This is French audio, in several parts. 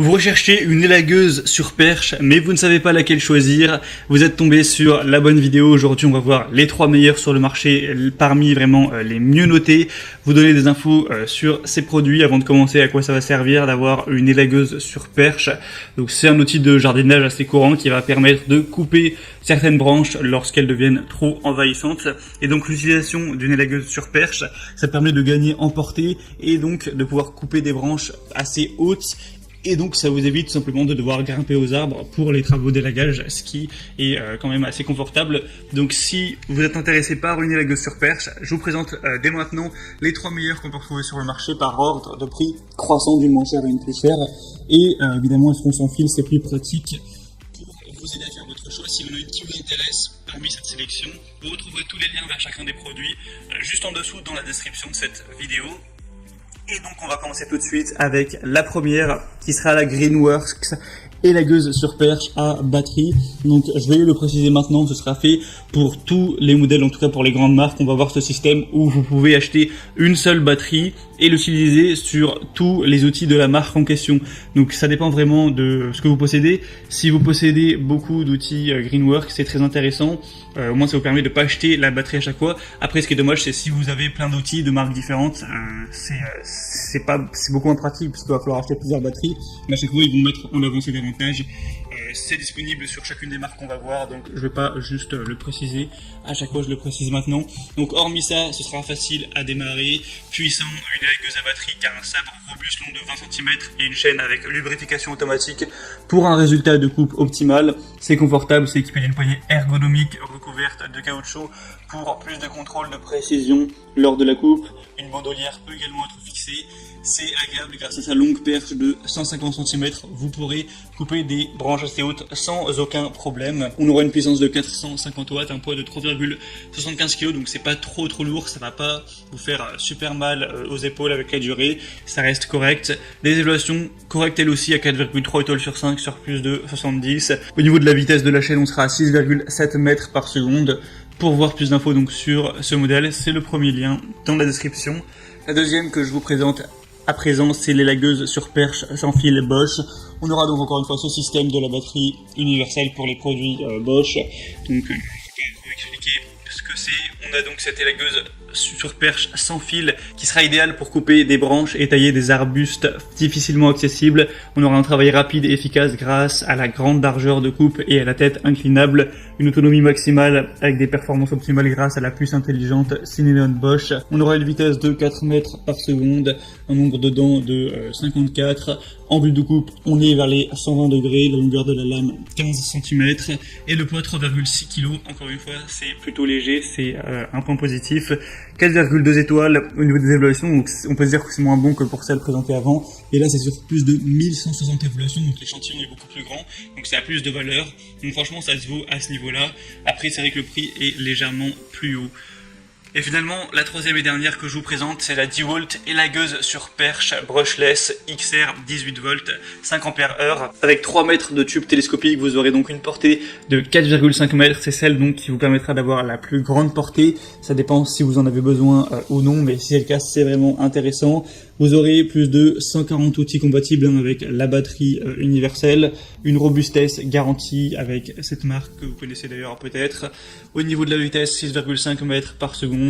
Vous recherchez une élagueuse sur perche, mais vous ne savez pas laquelle choisir. Vous êtes tombé sur la bonne vidéo. Aujourd'hui, on va voir les 3 meilleurs sur le marché, parmi vraiment les mieux notés. Vous donner des infos sur ces produits avant de commencer, à quoi ça va servir d'avoir une élagueuse sur perche. Donc, c'est un outil de jardinage assez courant qui va permettre de couper certaines branches lorsqu'elles deviennent trop envahissantes. Et donc, l'utilisation d'une élagueuse sur perche, ça permet de gagner en portée et donc de pouvoir couper des branches assez hautes. Et donc ça vous évite tout simplement de devoir grimper aux arbres pour les travaux d'élagage, ce qui est quand même assez confortable. Donc si vous êtes intéressé par une élagueuse sur perche, je vous présente dès maintenant les 3 meilleurs qu'on peut retrouver sur le marché par ordre de prix croissant d'une moins chère à une plus chère. Et évidemment, elles seront sans fil, c'est plus pratique pour vous aider à faire votre choix. Si vous en avez une qui vous intéresse parmi cette sélection, vous retrouverez tous les liens vers chacun des produits juste en dessous dans la description de cette vidéo. Et donc on va commencer tout de suite avec la première qui sera la Greenworks élagueuse sur perche à batterie. Donc je vais le préciser maintenant, ce sera fait pour tous les modèles, en tout cas pour les grandes marques. On va voir ce système où vous pouvez acheter une seule batterie et l'utiliser sur tous les outils de la marque en question. Donc ça dépend vraiment de ce que vous possédez. Si vous possédez beaucoup d'outils Greenworks, c'est très intéressant. Au moins ça vous permet de pas acheter la batterie à chaque fois. Après, ce qui est dommage, c'est si vous avez plein d'outils de marques différentes, c'est beaucoup moins pratique puisqu'il va falloir acheter plusieurs batteries. Mais à chaque fois, ils vont mettre en avant ces avantages. C'est disponible sur chacune des marques qu'on va voir, donc je vais pas juste le préciser à chaque fois, je le précise maintenant. Donc hormis ça, ce sera facile à démarrer, puissant, une élagueuse à batterie car un sabre robuste long de 20 cm et une chaîne avec lubrification automatique pour un résultat de coupe optimal. C'est confortable, c'est équipé d'une poignée ergonomique recouverte de caoutchouc pour plus de contrôle de précision lors de la coupe. Une bandolière peut également être fixée. C'est agréable grâce à sa longue perche de 150 cm. Vous pourrez couper des branches assez hautes sans aucun problème. On aura une puissance de 450 watts, un poids de 3,75 kg, donc c'est pas trop lourd. Ça va pas vous faire super mal aux épaules avec la durée. Ça reste correct. Des évaluations correctes elles aussi à 4,3 étoiles sur 5 sur plus de 70. Au niveau de la vitesse de la chaîne, on sera à 6,7 mètres par seconde. Pour voir plus d'infos donc sur ce modèle, c'est le premier lien dans la description. La deuxième que je vous présente à présent, c'est l'élagueuse sur perche sans fil Bosch. On aura donc encore une fois ce système de la batterie universelle pour les produits Bosch. Donc je vais vous expliquer ce que c'est. On a donc cette élagueuse sur perche sans fil qui sera idéale pour couper des branches et tailler des arbustes difficilement accessibles. On aura un travail rapide et efficace grâce à la grande largeur de coupe et à la tête inclinable. Une autonomie maximale avec des performances optimales grâce à la puce intelligente Cinnamon Bosch. On aura une vitesse de 4 mètres par seconde, un nombre de dents de 54. Angle de coupe, on est vers les 120 degrés, la longueur de la lame 15 cm et le poids 3,6 kg. Encore une fois, c'est plutôt léger, c'est un point positif. 4,2 étoiles au niveau des évaluations, donc on peut se dire que c'est moins bon que pour celle présentée avant. Et là, c'est sur plus de 1160 évaluations, donc l'échantillon est beaucoup plus grand, donc ça a plus de valeur. Donc franchement, ça se vaut à ce niveau-là. Après, c'est vrai que le prix est légèrement plus haut. Et finalement, la troisième et dernière que je vous présente, c'est la DeWalt élagueuse sur perche brushless XR 18 volts 5 ampères-heure. Avec 3 mètres de tube télescopique, vous aurez donc une portée de 4,5 mètres. C'est celle donc qui vous permettra d'avoir la plus grande portée. Ça dépend si vous en avez besoin ou non, mais si c'est le cas, c'est vraiment intéressant. Vous aurez plus de 140 outils compatibles avec la batterie universelle, une robustesse garantie avec cette marque que vous connaissez d'ailleurs peut-être. Au niveau de la vitesse, 6,5 mètres par seconde.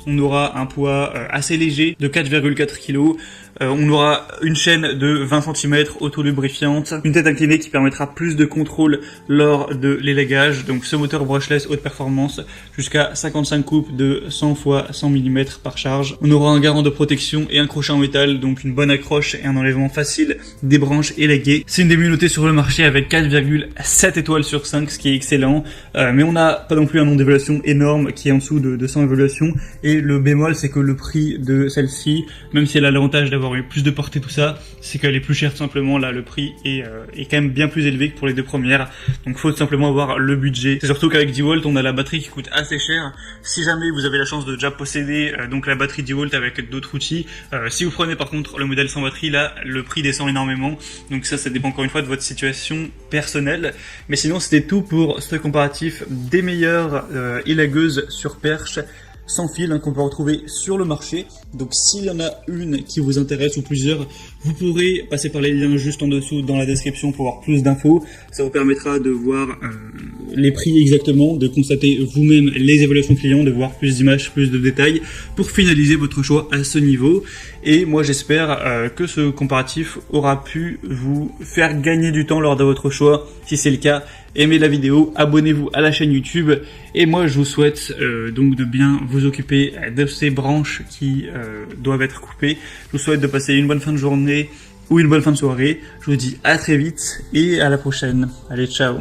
On aura un poids assez léger de 4,4 kg. On aura une chaîne de 20 cm auto-lubrifiante, une tête inclinée qui permettra plus de contrôle lors de l'élagage. Donc ce moteur brushless haute performance jusqu'à 55 coupes de 100 x 100 mm par charge. On aura un garant de protection et un crochet en métal, donc une bonne accroche et un enlèvement facile des branches élaguées. C'est une des mieux notées sur le marché avec 4,7 étoiles sur 5, ce qui est excellent. Mais on n'a pas non plus un nombre d'évaluations énorme qui est en dessous de 100 évaluations. Et le bémol, c'est que le prix de celle-ci, même si elle a l'avantage d'avoir eu plus de portée, tout ça, c'est qu'elle est plus chère tout simplement. Là, le prix est quand même bien plus élevé que pour les deux premières. Donc, faut tout simplement avoir le budget. C'est surtout qu'avec DeWalt, on a la batterie qui coûte assez cher. Si jamais vous avez la chance de déjà posséder donc la batterie DeWalt avec d'autres outils, si vous prenez par contre le modèle sans batterie, là, le prix descend énormément. Donc ça dépend encore une fois de votre situation personnelle. Mais sinon, c'était tout pour ce comparatif des meilleures élagueuses sur perche. sans fil qu'on peut retrouver sur le marché. Donc s'il y en a une qui vous intéresse ou plusieurs, vous pourrez passer par les liens juste en dessous dans la description pour avoir plus d'infos. Ça vous permettra de voir les prix exactement, de constater vous-même les évaluations clients, de voir plus d'images, plus de détails pour finaliser votre choix à ce niveau. Et moi j'espère que ce comparatif aura pu vous faire gagner du temps lors de votre choix. Si c'est le cas, aimez la vidéo, abonnez-vous à la chaîne YouTube et moi je vous souhaite donc de bien vous occuper de ces branches qui doivent être coupées. Je vous souhaite de passer une bonne fin de journée ou une bonne fin de soirée. Je vous dis à très vite et à la prochaine. Allez, ciao.